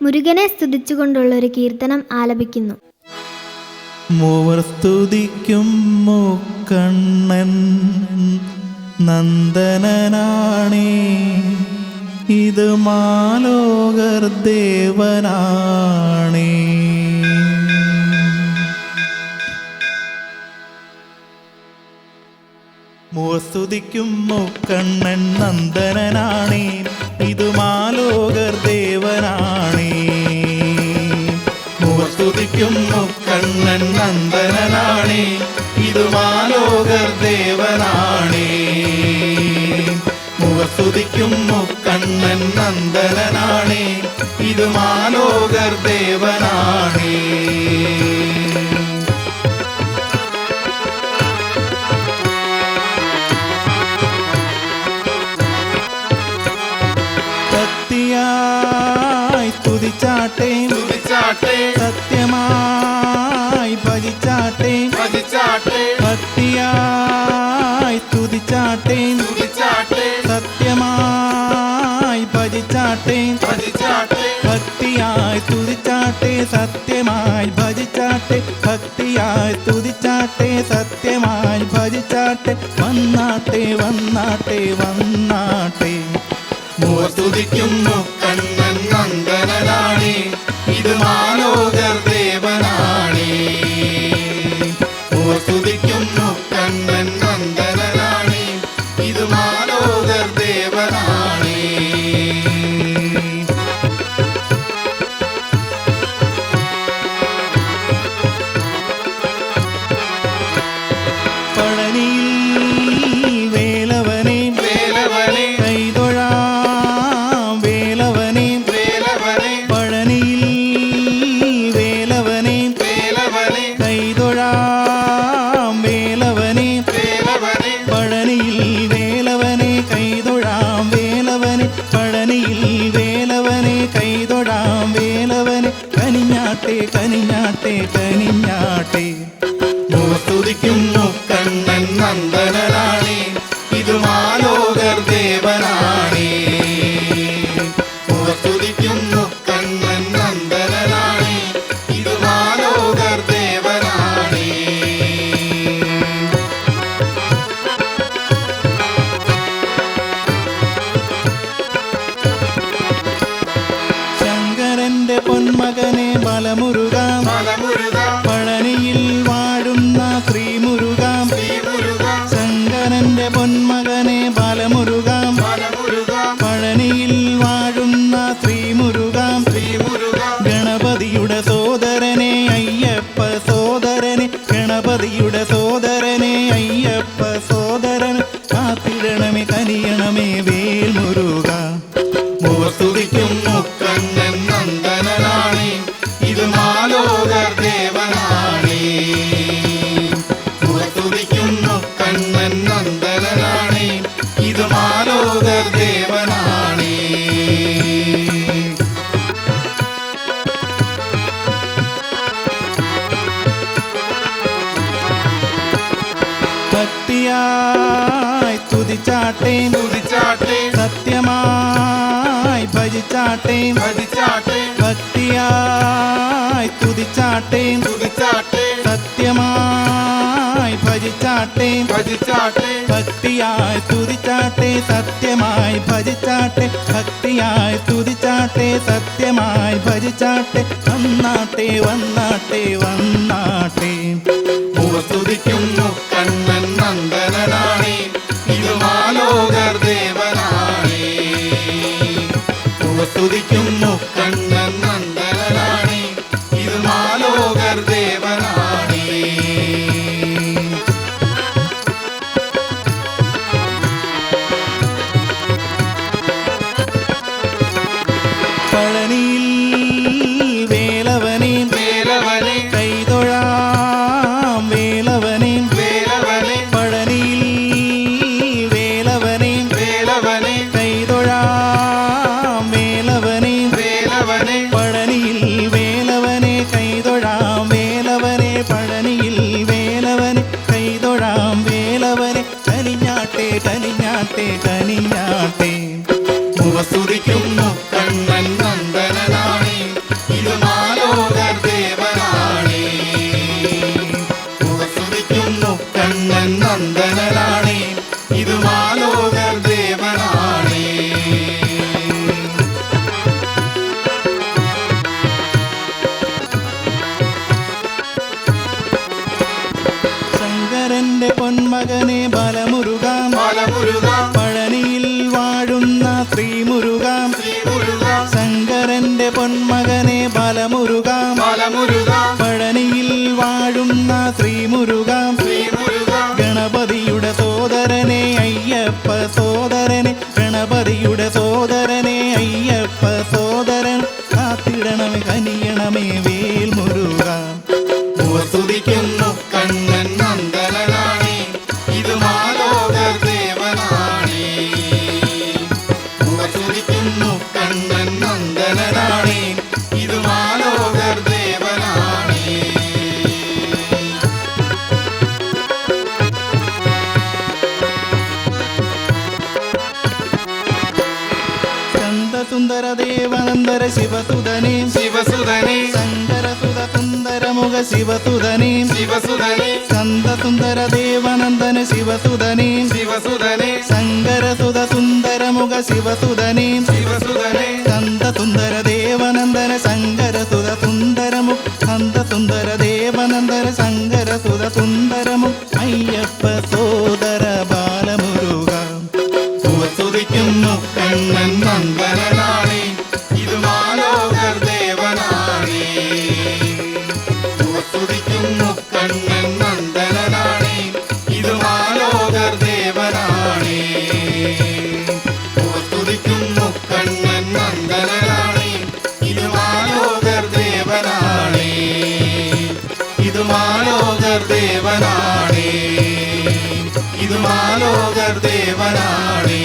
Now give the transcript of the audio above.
മുരുകനെ സ്തുതിച്ചുകൊണ്ടുള്ള ഒരു കീർത്തനം ആലപിക്കുന്നു. മൂവർ സ്തുതിക്കും മുക്കണ്ണൻ നന്ദനനാണേ, ഇത് മാലോകർ ദേവനാണേ. മൂവർ സ്തുതിക്കും മുക്കണ്ണൻ നന്ദനനാണേ, ഇത് മാലോകർ ദേവനാണേ. മൂവർ സ്തുതിക്കും മുക്കണ്ണൻ നന്ദനനാണേ, ഇത് മാലോകർ ദേവനാണേ. മൂവർ സ്തുതിക്കും മുക്കണ്ണൻ നന്ദനനാണേ, ഇത് മാലോകർ ദേവനാണേ. ഭക്തിയായി സ്തുതിച്ചാട്ടെ, സത്യമായി ഭജിച്ചാട്ടെ, ഭക്തിയായി സ്തുതിച്ചാട്ടെ, സത്യമായി ഭജിച്ചാട്ടെ, ഭക്തിയായി സ്തുതിച്ചാട്ടെ, സത്യമായി ഭജിച്ചാട്ടെ, ഭക്തിയായി സ്തുതിച്ചാട്ടെ, സത്യമായി ഭജിച്ചാട്ടെ. വന്നാട്ടെ വന്നാട്ടെ വന്നാട്ടെ. മൂവർ സ്തുതിക്കും മുക്കണ്ണൻ നന്ദനനാണേ, ഇത് മാലോകർ ദേവനാണേ. മൂവർ സ്തുതിക്കും മുക്കണ്ണൻ നന്ദനനാണേ, ഇത് മാലോകർ ദേവനാണേ. പഴനിയിൽ വേലവനെ കൈതൊഴാം, വേലവനെ പഴനിയിൽ വേലവനെ കൈതൊഴാം, വേലവനെ പഴനിയിൽ വേലവനെ കൈതൊഴാം, വേലവനെ പഴനിയിൽ വേലവനെ കൈതൊഴാം, വേലവനെ. കനിഞ്ഞാട്ടെ കനിഞ്ഞാട്ടെ കനിഞ്ഞാട്ടെ. മൂവർ സ്തുതിക്കും മുക്കണ്ണൻ നന്ദനനാണേ, ഇത് മാലോകർ ദേവനാണേ. മൂവർ സ്തുതിക്കും മുക്കണ്ണൻ നന്ദനനാണേ, ഇത് മാലോകർ ദേവനാണേ. ശങ്കരന്റെ പൊന്മകനെ ബലമുരുകാം, പഴനിയിൽ വാഴുന്ന ശ്രീമുരുകാം. ശങ്കരന്റെ പൊന്മകനെ ബലമുരുകാം, പഴനിയിൽ വാഴുന്ന ശ്രീമുരുകാം. ഗണപതിയുടെ സോദരനെ അയ്യപ്പ സോദരനെ, ഗണപതിയുടെ സോദരനെ അയ്യപ്പ സോദരൻ. കാത്തിടണമേ കനിയണമേ വേൽമുരുക. മൂവർ സ്തുതിക്കും മുക്കണ്ണൻ നന്ദനനാണേ, ഇത് മാലോകർ ദേവനാണേ. മൂവർ സ്തുതിക്കും മുക്കണ്ണൻ നന്ദനനാണേ, ഇത് മാലോകർ ദേവനാണേ. ഭക്തിയായി സ്തുതിച്ചാട്ടെ, സത്യമായി ഭജിച്ചാട്ടെ, ഭക്തിയായി സ്തുതിച്ചാട്ടെ, സത്യമായി ഭജിച്ചാട്ടെ, ഭക്തിയായി സ്തുതിച്ചാട്ടെ, സത്യമായി ഭജിച്ചാട്ടെ, ഭക്തിയായി സ്തുതിച്ചാട്ടെ, സത്യമായി ഭജിച്ചാട്ടെ. വന്നാട്ടെ വന്നാട്ടെ വന്നാട്ടെ. മൂവർ സ്തുതിക്കും മുക്കണ്ണൻ നന്ദനനാണേ, ഇത് മാലോകർ ദേവനാണേ. മൂവർ സ്തുതിക്കും മുക്കണ്ണൻ നന്ദനനാണേ, ഇത് മാലോകർ ദേവനാണേ. പഴനിയിൽ വേലവനെ കൈതൊഴാം, വേലവനെ പൊന്മകനെ ബലമുരുകാം പഴനിയിൽ വാഴുന്ന ശ്രീമുരുകാം ഗണപതിയുടെ സോദരനെ അയ്യപ്പ സോദരനെ ഗണപതിയുടെ സോദരനെ അയ്യപ്പ സോദരൻ കാത്തിടണമേ കനിയണമേ വേൽ മുരുകാം സ്തുതിക്കുന്നു കണ്ണൻ നന്ദനാണേ ഇത് മാലോകർ ദേവനാണേ സ്തുതിക്കുന്നു കണ്ണൻ നന്ദനാണേ ഇത് മാലോകർ ദേവനാണേ ചന്ദസുന്ദര ദേവനന്ദര ശിവസുതനേ ശങ്കരസുത സുന്ദരമുഖ ശിവസുതനേ ചന്ദസുന്ദര ദേവനന്ദന ശിവസുതനേ ശങ്കരസുത സുന്ദരമുഖ ശിവസുതനേ ചന്ദസുന്ദര ദേവനന്ദന ശങ്കരസുത സുന്ദരമുഖ ചന്ദസുന്ദര ദേവനന്ദന ശങ്കരസുത സുന്ദരമുഖ അയ്യപ്പ സോദര ബാലമുരുകാം സ്തുതിക്കുന്നു കണ്ണൻ നന്ദനാണേ ഇത് മാലോകർ ദേവനാണേ സ്തുതിക്കുന്നു കണ്ണൻ നന്ദനാണേ ഇത് മാലോകർ ദേവനാണേ സ്തുതിക്കുന്നു കണ്ണൻ നന്ദനാണേ ഇത് മാലോകർ ദേവനാണേ ഇത് മാലോകർ ദേവനാണേ ഇത് മാലോകർ ദേവനാണേ